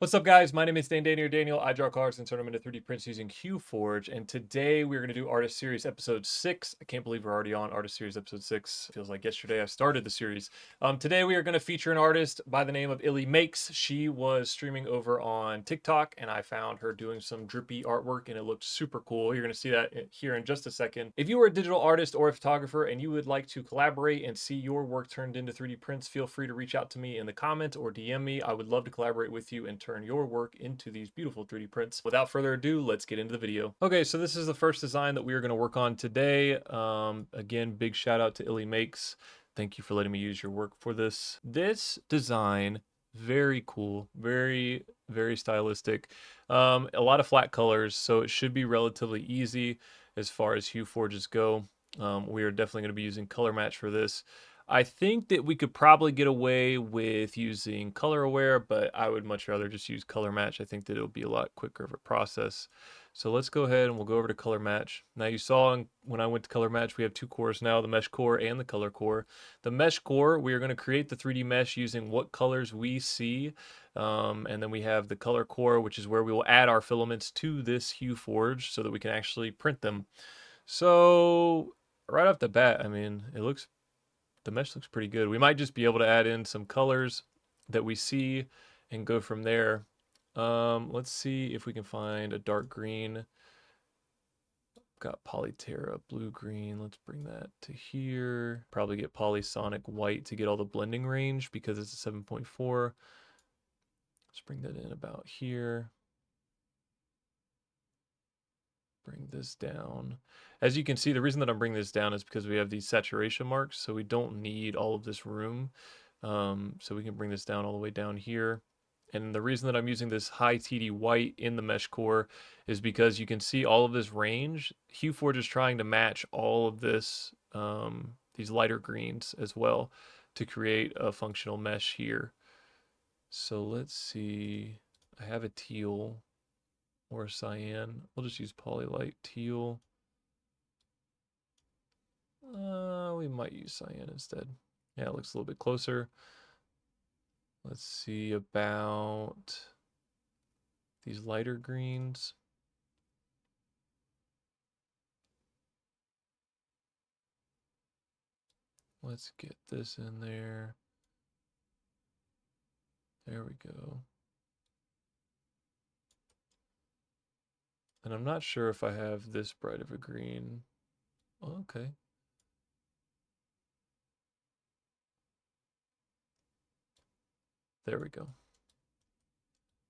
What's up, guys? My name is Daniel. I draw cards and turn them into 3D prints using HueForge. And today we're going to do Artist Series Episode 6. I can't believe we're already on Artist Series Episode 6. Feels like yesterday I started the series. Today we are going to feature an artist by the name of Illymakes. She was streaming over on TikTok, and I found her doing some drippy artwork, and it looked super cool. You're going to see that here in just a second. If you are a digital artist or a photographer and you would like to collaborate and see your work turned into 3D prints, feel free to reach out to me in the comments or DM me. I would love to collaborate with you and turn your work into these beautiful 3D prints. Without further ado, let's get into the video. Okay, so this is the first design that we are going to work on today. Again, big shout out to Illymakes. Thank you for letting me use your work for this. This design, very cool, very stylistic. A lot of flat colors, so it should be relatively easy as far as HueForges go. We are definitely going to be using color match for this. I think that we could probably get away with using color aware, but I would much rather just use color match. I think that it'll be a lot quicker of a process. So let's go ahead and we'll go over to color match. Now you saw when I went to color match, we have two cores now, the mesh core and the color core. The mesh core, we are going to create the 3D mesh using what colors we see. And then we have the color core, which is where we will add our filaments to this HueForge so that we can actually print them. So right off the bat, I mean, the mesh looks pretty good. We might just be able to add in some colors that we see and go from there. Let's see if we can find a dark green. Got Polyterra blue green. Let's bring that to here. Probably get Polysonic white to get all the blending range because it's a 7.4. Let's bring that in about here. Bring this down. As you can see, the reason that I'm bringing this down is because we have these saturation marks, so we don't need all of this room. So we can bring this down all the way down here. And the reason that I'm using this high TD white in the mesh core is because you can see all of this range. HueForge is trying to match all of this, these lighter greens as well to create a functional mesh here. So let's see, I have a teal or cyan. We'll just use Polylite teal. We might use cyan instead. Yeah, it looks a little bit closer. Let's see about these lighter greens. Let's get this in there. There we go. And I'm not sure if I have this bright of a green. Okay. There we go.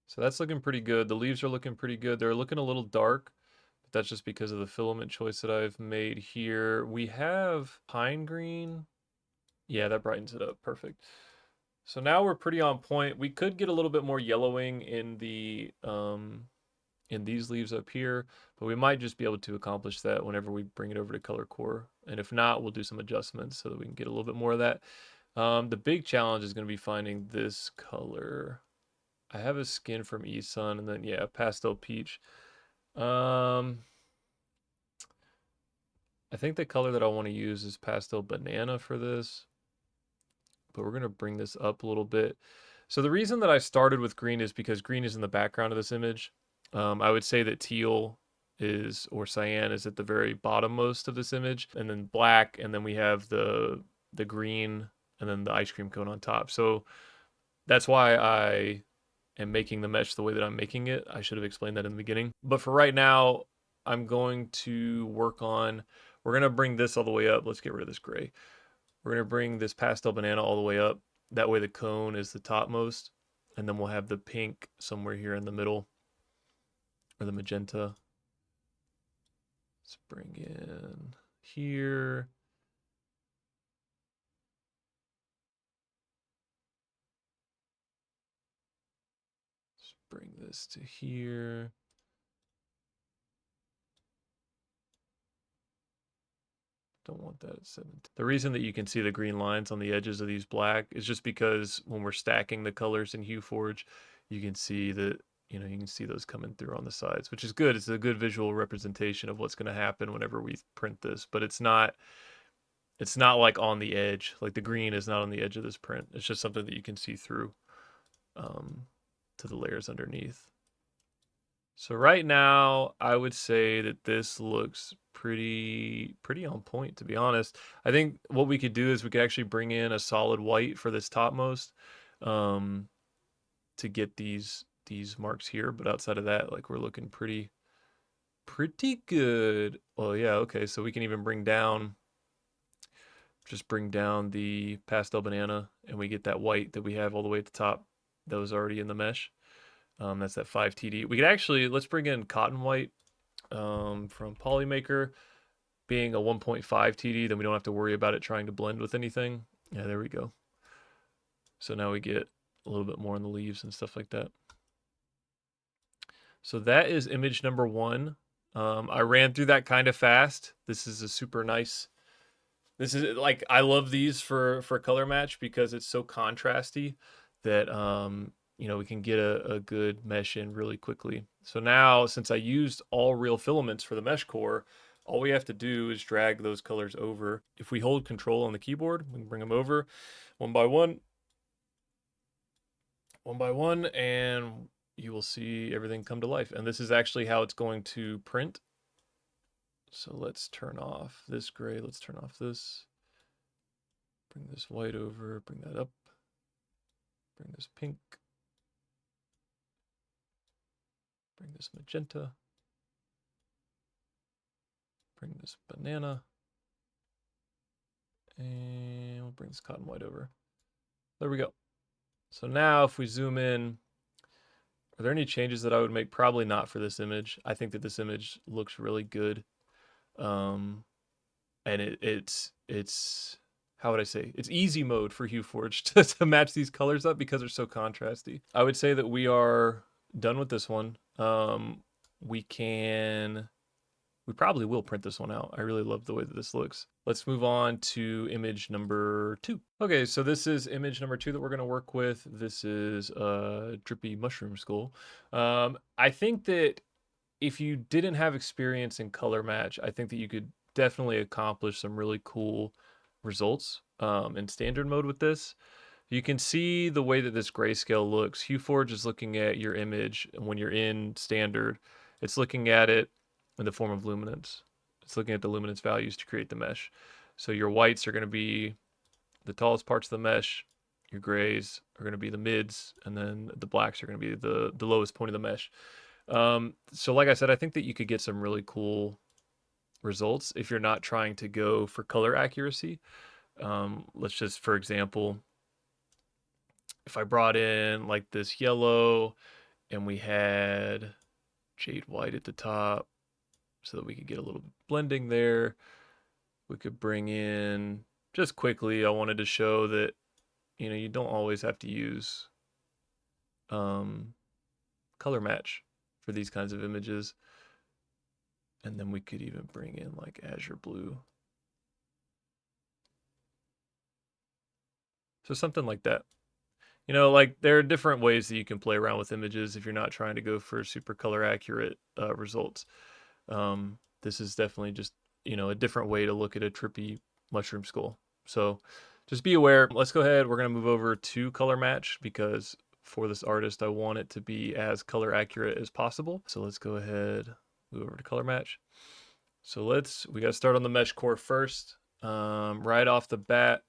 So that's looking pretty good. The leaves are looking pretty good. They're looking a little dark, but that's just because of the filament choice that I've made here. We have pine green. Yeah, that brightens it up. Perfect. So now we're pretty on point. We could get a little bit more yellowing in these leaves up here, but we might just be able to accomplish that whenever we bring it over to color core. And if not, we'll do some adjustments so that we can get a little bit more of that. The big challenge is going to be finding this color. I have a skin from eSun, and then yeah, pastel peach. I think the color that I want to use is pastel banana for this, but we're going to bring this up a little bit. So the reason that I started with green is because green is in the background of this image. I would say that teal is, or cyan is at the very bottommost of this image, and then black, and then we have the green, and then the ice cream cone on top. So that's why I am making the mesh the way that I'm making it. I should have explained that in the beginning. But for right now, I'm going to work on, we're going to bring this all the way up. Let's get rid of this gray. We're going to bring this pastel banana all the way up. That way the cone is the topmost. And then we'll have the pink somewhere here in the middle. Or the magenta. Let's bring in here. Let's bring this to here. Don't want that at 17. The reason that you can see the green lines on the edges of these black is just because when we're stacking the colors in HueForge, you can see that, you can see those coming through on the sides, which is good. It's a good visual representation of what's going to happen whenever we print this, but it's not like on the edge. Like the green is not on the edge of this print. It's just something that you can see through to to the layers underneath. So right now, I would say that this looks pretty on point, to be honest. I think what we could do is we could actually bring in a solid white for this topmost um, to get these marks here. But outside of that, like we're looking pretty good. Well, yeah, okay. So we can even just bring down the pastel banana, and we get that white that we have all the way at the top that was already in the mesh. That's that 5 TD. We could actually, let's bring in cotton white from Polymaker, being a 1.5 TD, then we don't have to worry about it trying to blend with anything. Yeah, there we go. So now we get a little bit more in the leaves and stuff like that. So that is image number 1. I ran through that kind of fast. This is a super nice. This is like, I love these for color match because it's so contrasty that we can get a good mesh in really quickly. So now, since I used all real filaments for the mesh core, all we have to do is drag those colors over. If we hold control on the keyboard, we can bring them over one by one, and you will see everything come to life. And this is actually how it's going to print. So let's turn off this gray. Let's turn off this. Bring this white over, bring that up. Bring this pink. Bring this magenta. Bring this banana. And we'll bring this cotton white over. There we go. So now if we zoom in, are there any changes that I would make? Probably not for this image. I think that this image looks really good. And it's how would I say? It's easy mode for HueForge to match these colors up because they're so contrasty. I would say that we are done with this one. We probably will print this one out. I really love the way that this looks. Let's move on to image number 2. Okay, so this is image number 2 that we're going to work with. This is a drippy mushroom skull. I think that if you didn't have experience in color match, I think that you could definitely accomplish some really cool results in standard mode with this. You can see the way that this grayscale looks. HueForge is looking at your image, and when you're in standard, it's looking at it in the form of luminance. It's looking at the luminance values to create the mesh. So your whites are going to be the tallest parts of the mesh. Your grays are going to be the mids, and then the blacks are going to be the lowest point of the mesh. So like I said, I think that you could get some really cool results if you're not trying to go for color accuracy. Let's just, for example, if I brought in like this yellow and we had jade white at the top so that we could get a little blending there, we could bring in, just quickly, I wanted to show that, you don't always have to use color match for these kinds of images. And then we could even bring in like azure blue. So something like that. Like there are different ways that you can play around with images if you're not trying to go for super color accurate results. This is definitely just, a different way to look at a trippy mushroom skull. So just be aware. Let's go ahead. We're going to move over to color match because for this artist, I want it to be as color accurate as possible. So let's go ahead, move over to color match. So we got to start on the mesh core first. Right off the bat,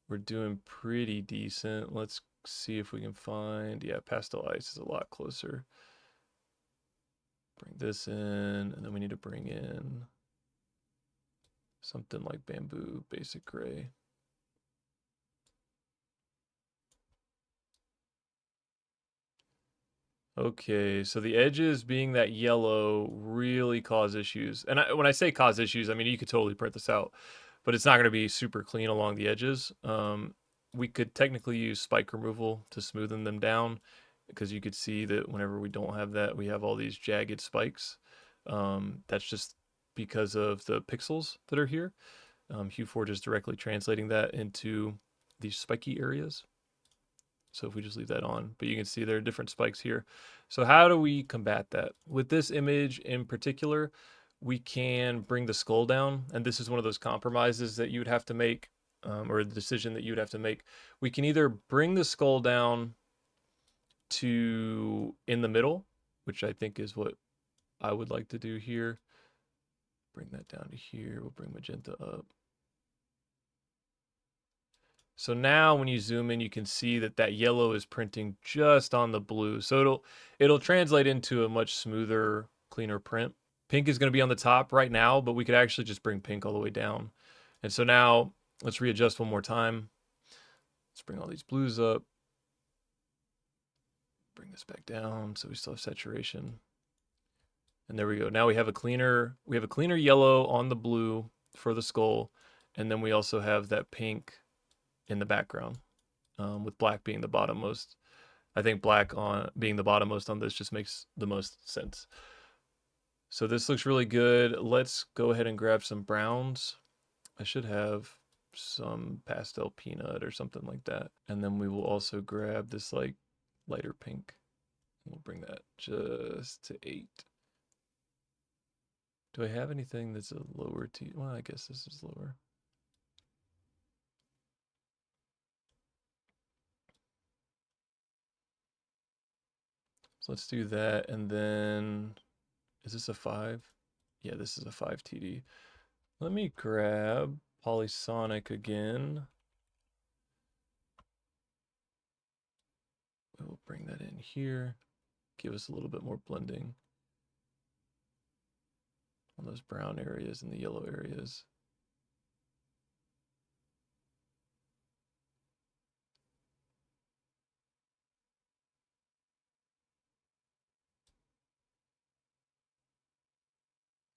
we're doing pretty decent. Let's see if we can find, yeah, pastel ice is a lot closer. Bring this in, and then we need to bring in something like bamboo basic gray. Okay, so the edges being that yellow really cause issues. And when I say cause issues, I mean, you could totally print this out, but it's not going to be super clean along the edges. We could technically use spike removal to smoothen them down because you could see that whenever we don't have that, we have all these jagged spikes. That's just because of the pixels that are here. HueForge is directly translating that into these spiky areas. So if we just leave that on, but you can see there are different spikes here. So how do we combat that? With this image in particular, we can bring the skull down, and this is one of those compromises that you would have to make, or the decision that you would have to make. We can either bring the skull down to in the middle, which I think is what I would like to do here. Bring that down to here. We'll bring magenta up. So now when you zoom in, you can see that that yellow is printing just on the blue. So it'll translate into a much smoother, cleaner print. Pink is going to be on the top right now, but we could actually just bring pink all the way down. And so now let's readjust one more time. Let's bring all these blues up. Bring this back down so we still have saturation. And there we go. Now we have a cleaner yellow on the blue for the skull, and then we also have that pink in the background, with black being the bottommost. I think black on being the bottommost on this just makes the most sense. So this looks really good. Let's go ahead and grab some browns. I should have some pastel peanut or something like that. And then we will also grab this like lighter pink. We'll bring that just to 8. Do I have anything that's a lower T? Well, I guess this is lower. So let's do that. And then, is this a 5? Yeah, this is a 5 TD. Let me grab Polysonic again. We'll bring that in here. Give us a little bit more blending on those brown areas and the yellow areas.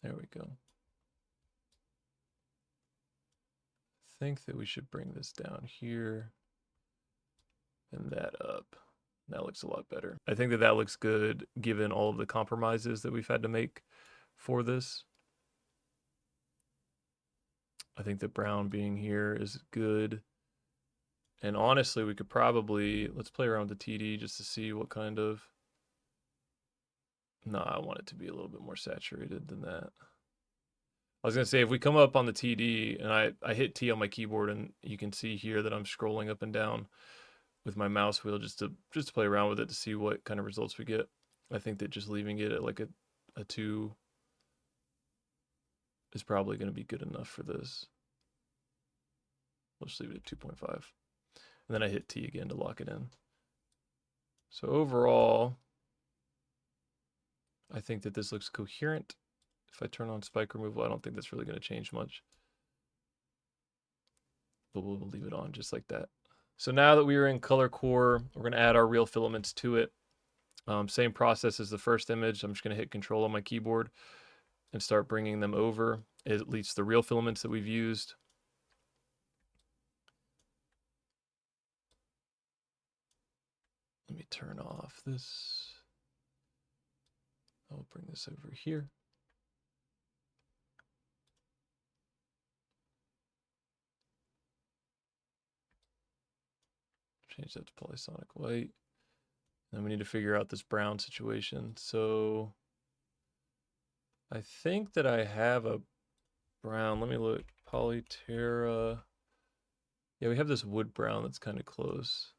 There we go. I think that we should bring this down here and that up. That looks a lot better. I think that that looks good given all of the compromises that we've had to make for this. I think that brown being here is good. And honestly, we could probably, let's play around with the TD just to see what kind of, no, I want it to be a little bit more saturated than that. I was going to say, if we come up on the TD and I hit T on my keyboard, and you can see here that I'm scrolling up and down with my mouse wheel just to play around with it to see what kind of results we get. I think that just leaving it at like a 2 is probably going to be good enough for this. Let's leave it at 2.5. And then I hit T again to lock it in. So overall, I think that this looks coherent. If I turn on spike removal, I don't think that's really going to change much. But we'll leave it on just like that. So now that we are in color core, we're going to add our real filaments to it. Same process as the first image. I'm just going to hit Control on my keyboard and start bringing them over, at least the real filaments that we've used. Let me turn off this. I'll bring this over here. Change that to polysonic white. Then we need to figure out this brown situation. So I think that I have a brown. Let me look. Polyterra. Yeah, we have this wood brown that's kind of close.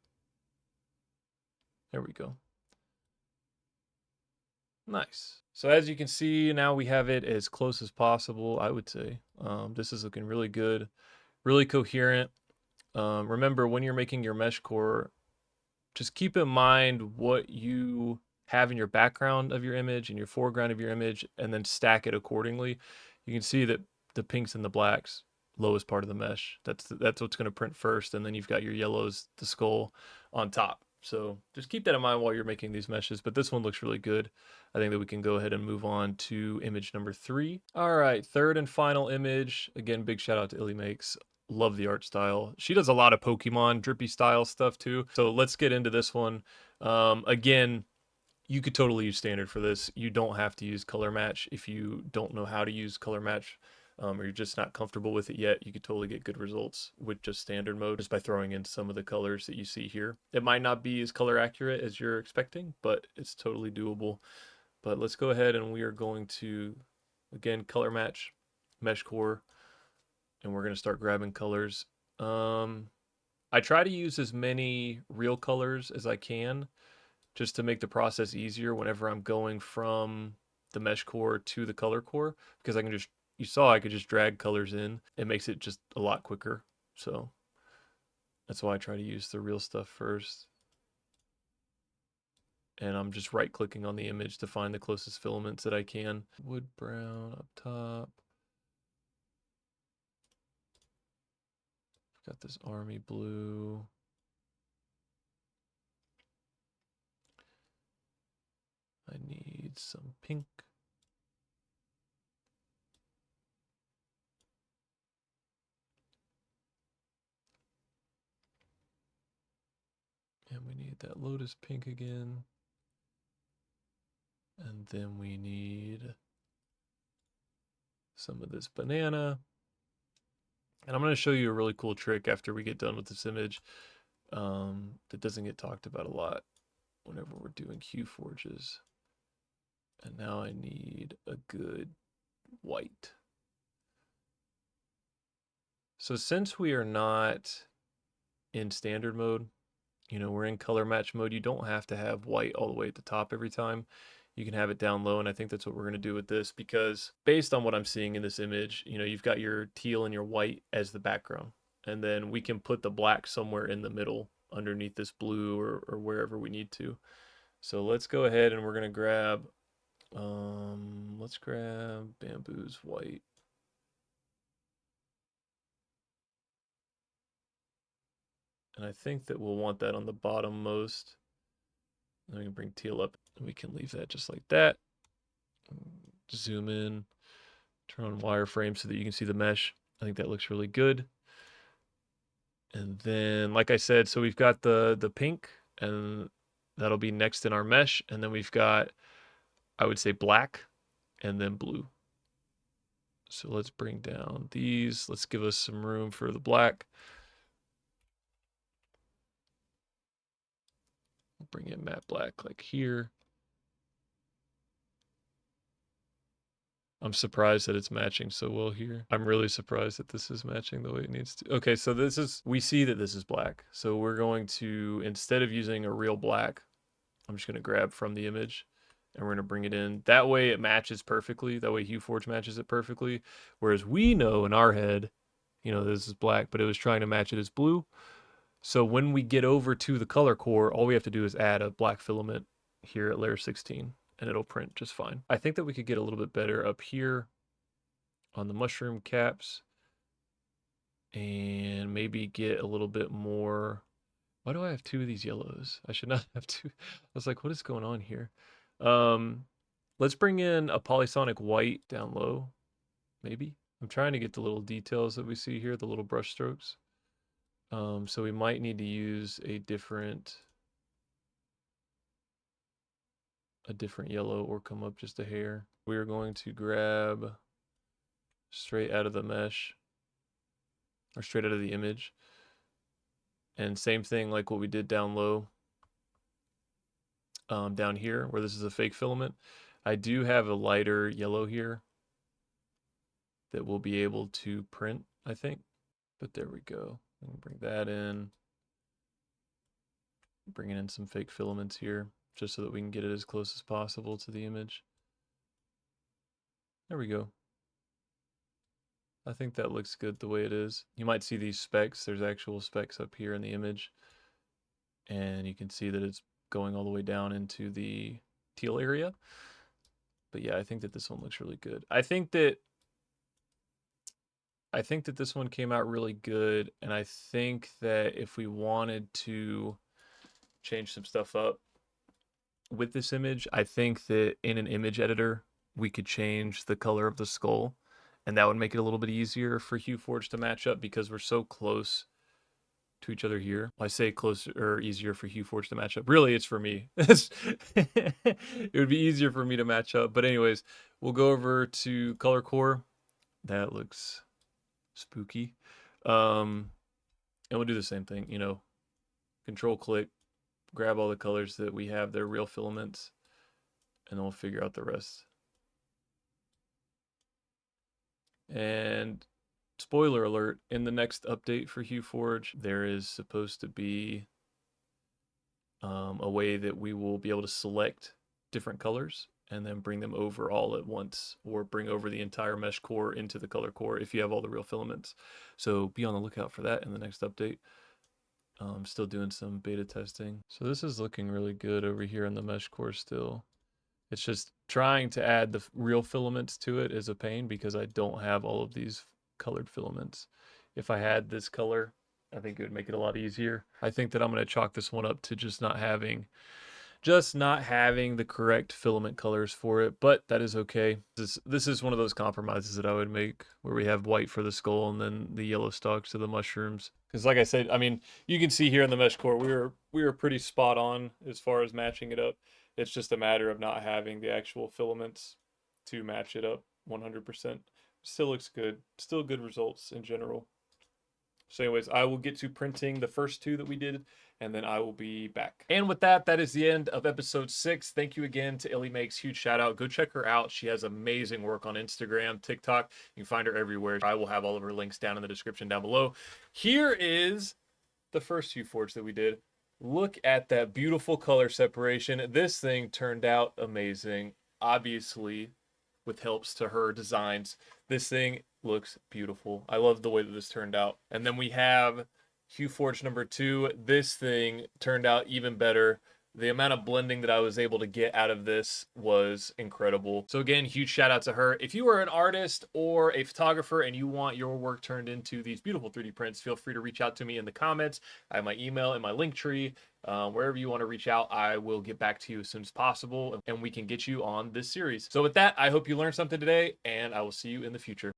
There we go. Nice. So as you can see, now we have it as close as possible, I would say. This is looking really good, really coherent. Remember, when you're making your mesh core, just keep in mind what you have in your background of your image and your foreground of your image, and then stack it accordingly. You can see that the pinks and the blacks, lowest part of the mesh, that's what's going to print first, and then you've got your yellows, the skull, on top. So just keep that in mind while you're making these meshes, but this one looks really good. I think that we can go ahead and move on to image number 3. All right, third and final image. Again, big shout out to Illymakes. Love the art style. She does a lot of Pokemon drippy style stuff too. So let's get into this one. Again, you could totally use standard for this. You don't have to use color match if you don't know how to use color match, or you're just not comfortable with it yet. You could totally get good results with just standard mode just by throwing in some of the colors that you see here. It might not be as color accurate as you're expecting, but it's totally doable. But let's go ahead and we are going to, again, color match, mesh core, and we're going to start grabbing colors. I try to use as many real colors as I can, just to make the process easier whenever I'm going from the mesh core to the color core, because I can just, you saw I could just drag colors in. It makes it just a lot quicker. So that's why I try to use the real stuff first. And I'm just right clicking on the image to find the closest filaments that I can. Wood brown up top. Got this army blue. I need some pink. And we need that lotus pink again. And then we need some of this banana. And I'm going to show you a really cool trick after we get done with this image that doesn't get talked about a lot whenever we're doing HueForges. And now I need a good white. So since we are not in standard mode, you know, we're in color match mode, you don't have to have white all the way at the top every time. You can have it down low, and I think that's what we're going to do with this, because based on what I'm seeing in this image, you know, you've got your teal and your white as the background, and then we can put the black somewhere in the middle underneath this blue or wherever we need to. So let's go ahead and we're going to grab, let's grab Bamboo's white. And I think that we'll want that on the bottom most. Then we can bring teal up, and we can leave that just like that. Zoom in, turn on wireframe so that you can see the mesh. I think that looks really good. And then, like I said, so we've got the pink, and that'll be next in our mesh. And then we've got, I would say, black and then blue. So let's bring down these. Let's give us some room for the black. Bring in matte black like here. I'm surprised that it's matching so well here. I'm really surprised that this is matching the way it needs to. Okay, so this is, we see that this is black. So we're going to, instead of using a real black, I'm just going to grab from the image and we're going to bring it in. That way it matches perfectly. That way HueForge matches it perfectly. Whereas we know in our head, you know, this is black, but it was trying to match it as blue. So when we get over to the color core, all we have to do is add a black filament here at layer 16 and it'll print just fine. I think that we could get a little bit better up here on the mushroom caps and maybe get a little bit more. Why do I have two of these yellows? I should not have two. I was like, what is going on here? Let's bring in a polysonic white down low, maybe. I'm trying to get the little details that we see here, the little brush strokes. So we might need to use a different yellow or come up just a hair. We're going to grab straight out of the mesh or straight out of the image. And same thing like what we did down low, down here where this is a fake filament. I do have a lighter yellow here that we'll be able to print, I think. But there we go. We can bring that in. Bringing in some fake filaments here just so that we can get it as close as possible to the image. There we go. I think that looks good the way it is. You might see these specks. There's actual specks up here in the image. And you can see that it's going all the way down into the teal area. But yeah, I think that this one looks really good. I think that this one came out really good. And I think that if we wanted to change some stuff up with this image, I think that in an image editor, we could change the color of the skull, and that would make it a little bit easier for HueForge to match up because we're so close to each other here. I say closer or easier for HueForge to match up. Really, it's for me. It would be easier for me to match up. But anyways, we'll go over to color core. That looks spooky. And we'll do the same thing, you know, control click, grab all the colors that we have, they're real filaments, and then we'll figure out the rest. And spoiler alert, in the next update for HueForge, there is supposed to be a way that we will be able to select different colors and then bring them over all at once, or bring over the entire mesh core into the color core if you have all the real filaments. So be on the lookout for that in the next update. I'm still doing some beta testing. So this is looking really good over here in the mesh core still. It's just trying to add the real filaments to it is a pain because I don't have all of these colored filaments. If I had this color, I think it would make it a lot easier. I think that I'm going to chalk this one up to just not having the correct filament colors for it, but that is okay. This is one of those compromises that I would make, where we have white for the skull and then the yellow stalks of the mushrooms. Because like I said, I mean, you can see here in the mesh core, we were pretty spot on as far as matching it up. It's just a matter of not having the actual filaments to match it up 100%. Still looks good. Still good results in general. So anyways, I will get to printing the first two that we did, and then I will be back. And with that, that is the end of episode 6. Thank you again to Illymakes. Huge shout out. Go check her out. She has amazing work on Instagram, TikTok. You can find her everywhere. I will have all of her links down in the description down below. Here is the first HueForge that we did. Look at that beautiful color separation. This thing turned out amazing. Obviously, with helps to her designs. This thing looks beautiful. I love the way that this turned out. And then we have HueForge number 2. This thing turned out even better. The amount of blending that I was able to get out of this was incredible. So again, huge shout out to her. If you are an artist or a photographer and you want your work turned into these beautiful 3D prints, feel free to reach out to me in the comments. I have my email and my link tree. Wherever you want to reach out, I will get back to you as soon as possible, and we can get you on this series. So with that, I hope you learned something today, and I will see you in the future.